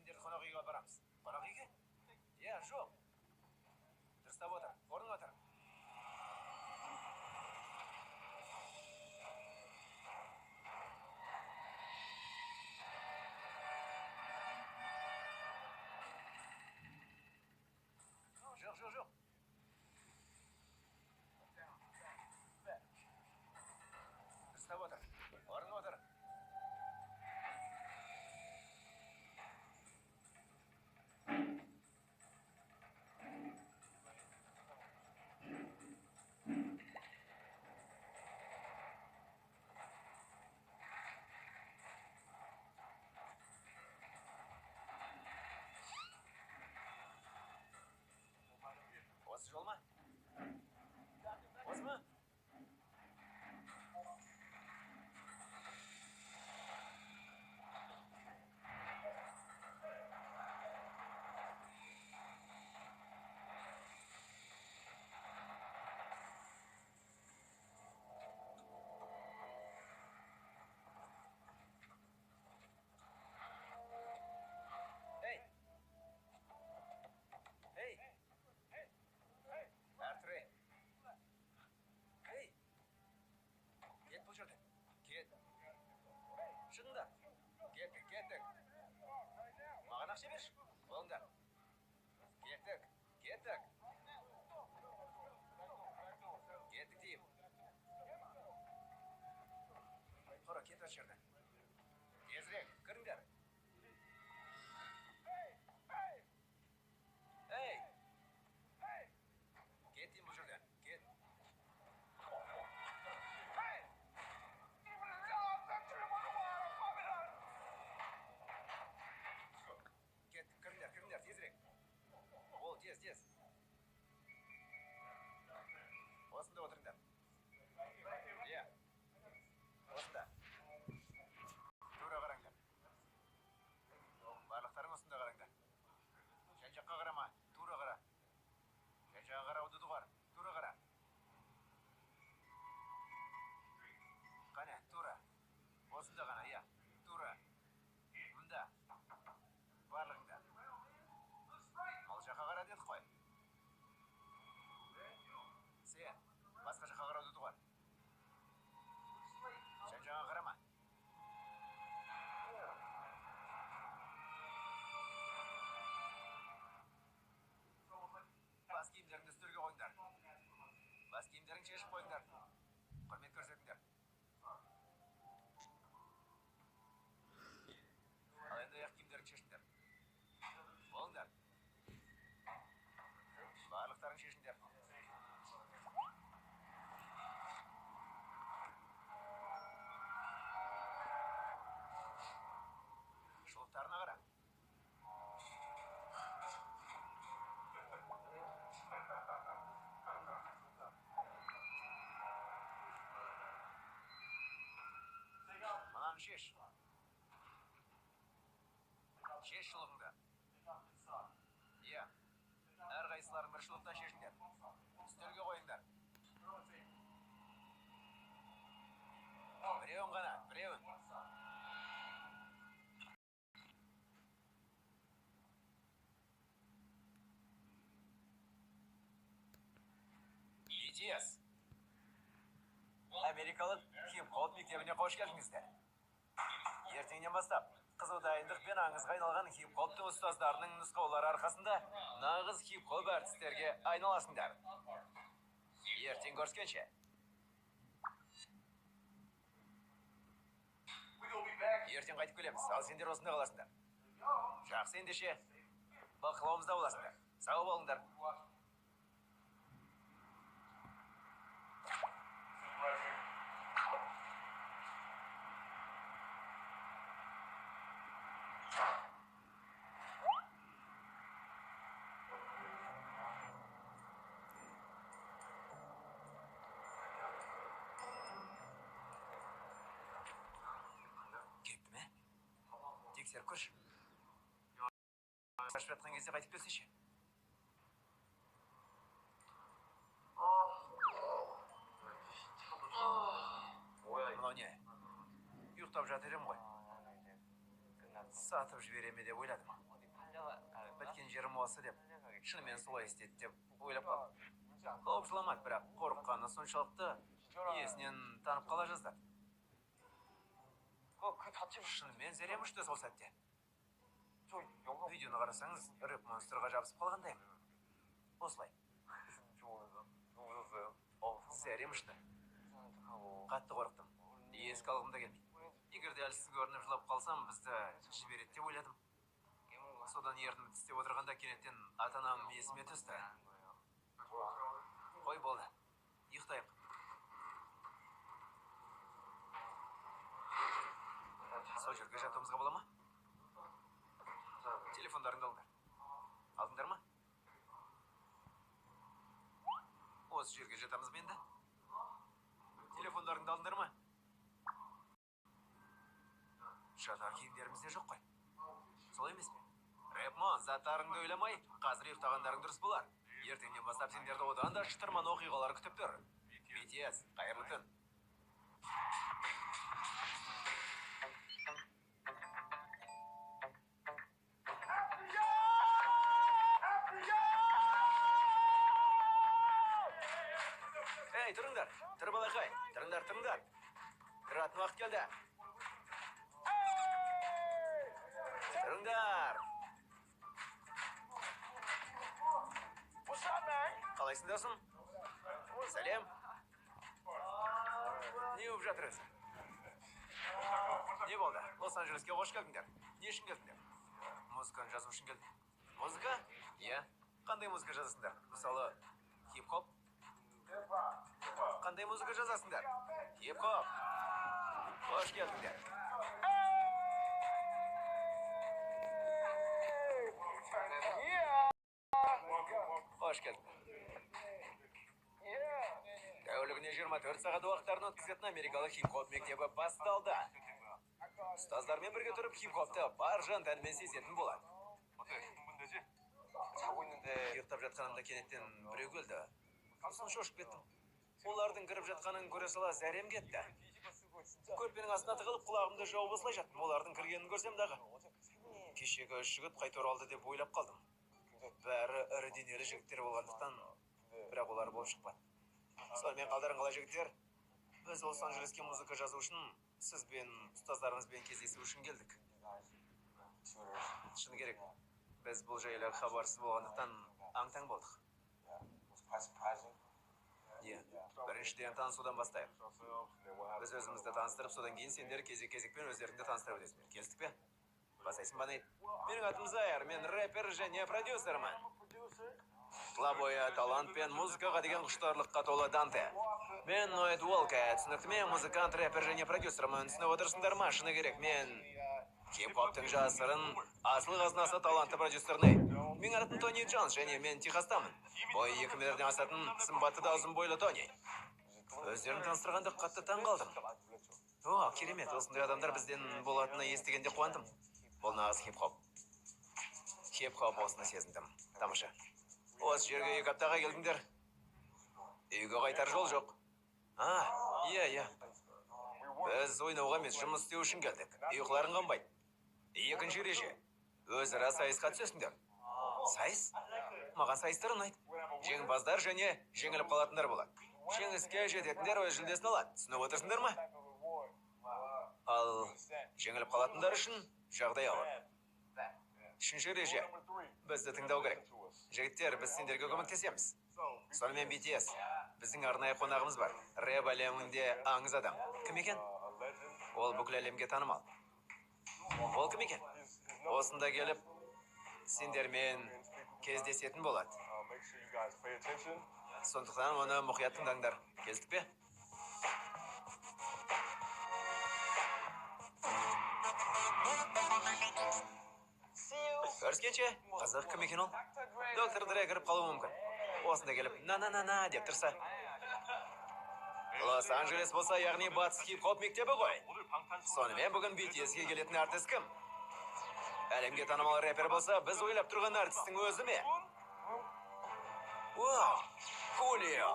сендерді қонақ үйге апарамыз. Қонақ үйге? Иә, жоқ. Дұрыстап отыр, орын отыр. Жоқ. Дұрыстап отыр, орын отыр. Осы жол ма? Осы ма? Ей! Әртірей! Ей! Кет бұл жерден. Кет. Шынында. Кеттік. Маған ақша берші. Болыңдар. Кеттік. Кеттік дейім. Қора, кет осы жерден. Тезірек, кіріңдер. Ей! Кет дейім бұл жерден. Кет. Кіріңдер, тезірек. Ол, тез. Осында отырыңдар. Иә. Осында. Тура қараңдар. Барлықтарың осында қараңдар. Жан-жаққа қарама, тура қара. Жан-жаққа қарауды доғар, тура қара. Қане, тура. Осында ғана, иә. Тура. Мұнда. Барлығында. Ал жаққа қара дедік қой. Сен, басқа жаққа қарауды доғар. Жан-жаққа қарама. Бас киімдеріңді үстелге қойыңдар. Бас киімдеріңді шешіп қойыңдар. Құрмет көрсетіңдер. Ал енді аяқ киімдеріңді шешіңдер. Болыңдар. Барлықтарың шешіңдер. Шұлықтарына қара. Мынаны шеш. Шеш шұлығыңды. Иә. Әрқайсыларын бір шұлықтан шешіңдер. Үстелге қойыңдар. Біреуін ғана, біреуін. BTS. Америкалық хип-хоп мектебіне қош келдіңіздер. Ертеңнен бастап қызу дайындықпен аңызға айналған хип-хоптың ұстаздарының нұсқаулары арқасында нағыз хип-хоп әртістерге айналасыңдар. Ертең көріскенше. Ертең қайтып келеміз, ал сендер осында қаласыңдар. Жақсы ендеше, бақылауымызда боласыңдар. Сау болыңдар. Тексеріп көрші. Ашып жатқан кезде қайтып келсеші. Мынау не? Ұйықтап жатыр едім ғой. Сатып жібереме деп ойладым. Біткен жерім осы деп, шынымен солай істеді деп ойлап қалдым. Қауіпшіламады, бірақ қорыққаны соншалықты есінен танып қала жаздады. Шынымен зерем үшті сол сәтте. Видеоны қарасаңыз, рэп монстрға жабысып қалғандаймын. Осылай. Зәрем үшті. Қатты қорықтым. Ескі алғым да келмейді. Егер де әлсіз көрініп жылап қалсам, бізді жібереді деп ойладым. Содан ерінім тістеп отырғанда кенеттен ата-анам есіме түсті. Қой болды. Ұйықтайық. Сол жерге жатуымызға бола ма? Телефондарыңды алыңдар. Алдыңдар ма? Осы жерге жатамыз ба енді? Телефондарыңды алдыңдар ма? Жатар киімдерімізде жоқ қой. Солай емес пе? Рэпмон, заттарыңды ойламай, қазір ұйықтағандарың дұрыс болар. Ертеңнен бастап сендерді одан да шытырман оқиғалар күтіп тұр. BTS, қайырлы түн. Эй, тұрыңдар, тұр балақай, тұрыңдар. Тұратын уақыт келді. Тұрыңдар. Қалайсыңдасын? Сәлем. Не болып жатырсың? Не болды? Лос-Анджелеске қош келдіңдер. Не үшін келдіңдер? Музыканы жазу үшін келдім. Музыка? Иә. Қандай музыка жазасыңдар? Мысалы, хип-хоп? Қандай музыка жазасыңдар? Хип-хоп. Қош келдіңдер. Қош келдіңдер. Тәулігіне 24 сағат уақыттарын өткізетін америкалық хип-хоп мектебі басталды. Ұстаздармен бірге тұрып хип-хопты бар жан тәнімен сезетін болады. Ұйықтап жатқанымда кенеттен біреу келді. Сосын шошып кеттім. Олардың кіріп жатқанын көре сала зәрем кетті. Көрпенің астына тығылып құлағымды жауып осылай жаттым. Олардың кіргенін көрсем дағы. Кешегі үш жігіт қайта оралды деп ойлап қалдым. Бәрі ірі денелі жігіттер болғандықтан, бірақ олар болып шықпады. Сонымен қалдарың қалай жігіттер? Біз Лос-Анджелеске музыка жазу үшін, сізбен, ұстаздарыңызбен кездесу үшін келдік. Шыны керек, біз бұл жайлы хабарсыз болғандықтан аң-таң болдық. Біріншіден танысудан бастайық. Біз өзімізді таныстырып, содан кейін сендер кезек-кезекпен өздеріңді таныстырып өтесіңдер. Келістік пе? Басайсың ба, Нейт? Менің атым Зайыр, мен рэпер және продюсермін. Тұла бойы талант пен музыкаға деген құштарлыққа толы Данте. Мен Ноэд Уолкет, түсінікті мен музыкант, рэпер және продюсермін. Түсініп отырсыңдар ма? Шыны керек, мен хип-хоптың жасырын, асыл қазынасы талантты продюсер Нейт. Менің атым Тони Джонс және мен Техастамын. Бойы 2 метрден асатын сымбатты да ұзын бойлы Тони. Өздерін таныстырғанда қатты таң қалдым. О, керемет, осындай адамдар бізден болатыны естігенде қуандым. Бұл нағыз хип-хоп. Хип-хоп осыны сезіндім. Тамаша. Осы жерге 2 аптаға келдіңдер. Үйге қайтар жол жоқ. Иә. Біз ойнауға емес, жұмыс істеу үшін келдік. Ұйқыларың қанбайды. Екінші ереже. Өзара сайысқа түсесіңдер. Сайыс? Маған сайыстар ұнайды. Жеңімпаздар және жеңіліп қалатындар болады. Жеңіске жететіндер өз жүлдесін алады. Түсініп отырсыңдар ма? Ал жеңіліп қалатындар үшін жағдай ауыр. Үшінші ереже. Бізді тыңдау керек. Жігіттер, біз сендерге көмектесеміз. Сонымен BTS. Біздің арнайы қонағымыз бар. Рэп әлемінде аңыз адам. Кім екен? Ол бүкіл әлемге танымал. Ол кім екен? Осында келіп, сендермен кездесетін болады. Сондықтан оны мұқият тыңдаңдар. Келістік пе? Көріскенше, қызық кім екен ол? Доктор Дре кіріп қалуы мүмкін. Осында келіп, на-на-на-на деп тұрса. Лос-Анджелес болса, яғни батыс хип-хоп мектебі ғой. Сонымен бүгін BTS-ге келетін артист кім? Әлемге танымал рэпер болса, біз ойлап тұрған артистің өзі ме? Вау, Хулио.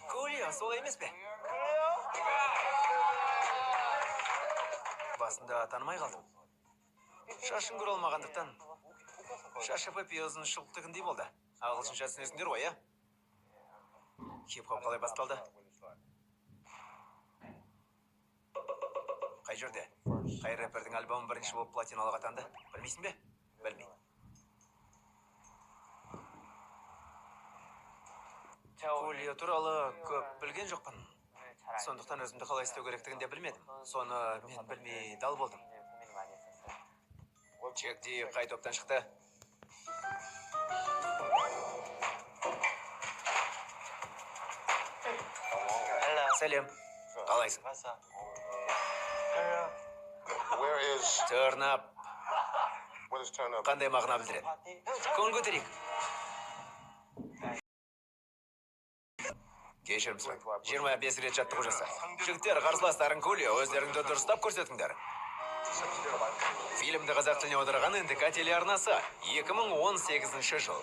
Хулио, солай емес пе? Басында танымай қалдым. Шашын көре алмағандықтан. Шашы папиозын шылықтығындай болды. Ағылшынша түсінесіңдер ғой, Хип-хоп қалай басталды? Қай жерде? Қай рэпердің альбомы бірінші болып платиналыға атанды? Білмейсің бе? Білмеймін. Хулио туралы көп білген жоқпын. Сондықтан өзімді қалай істеу керектігін де білмедім. Соны мен білмей дал болдым. Чекди қай топтан шықты? Сәлем. Қалайсың? Turn up. Қандай мағына білдіреді? Көңіл көтерейік. Кешірім сұраймын. 25 рет жаттығу жаса. Жігіттер, қарсыластарын Хулио, өздеріңді дұрыстап көрсетіңдер. Фильмді қазақ тіліне аударған НТК телеарнасы 2018 жыл.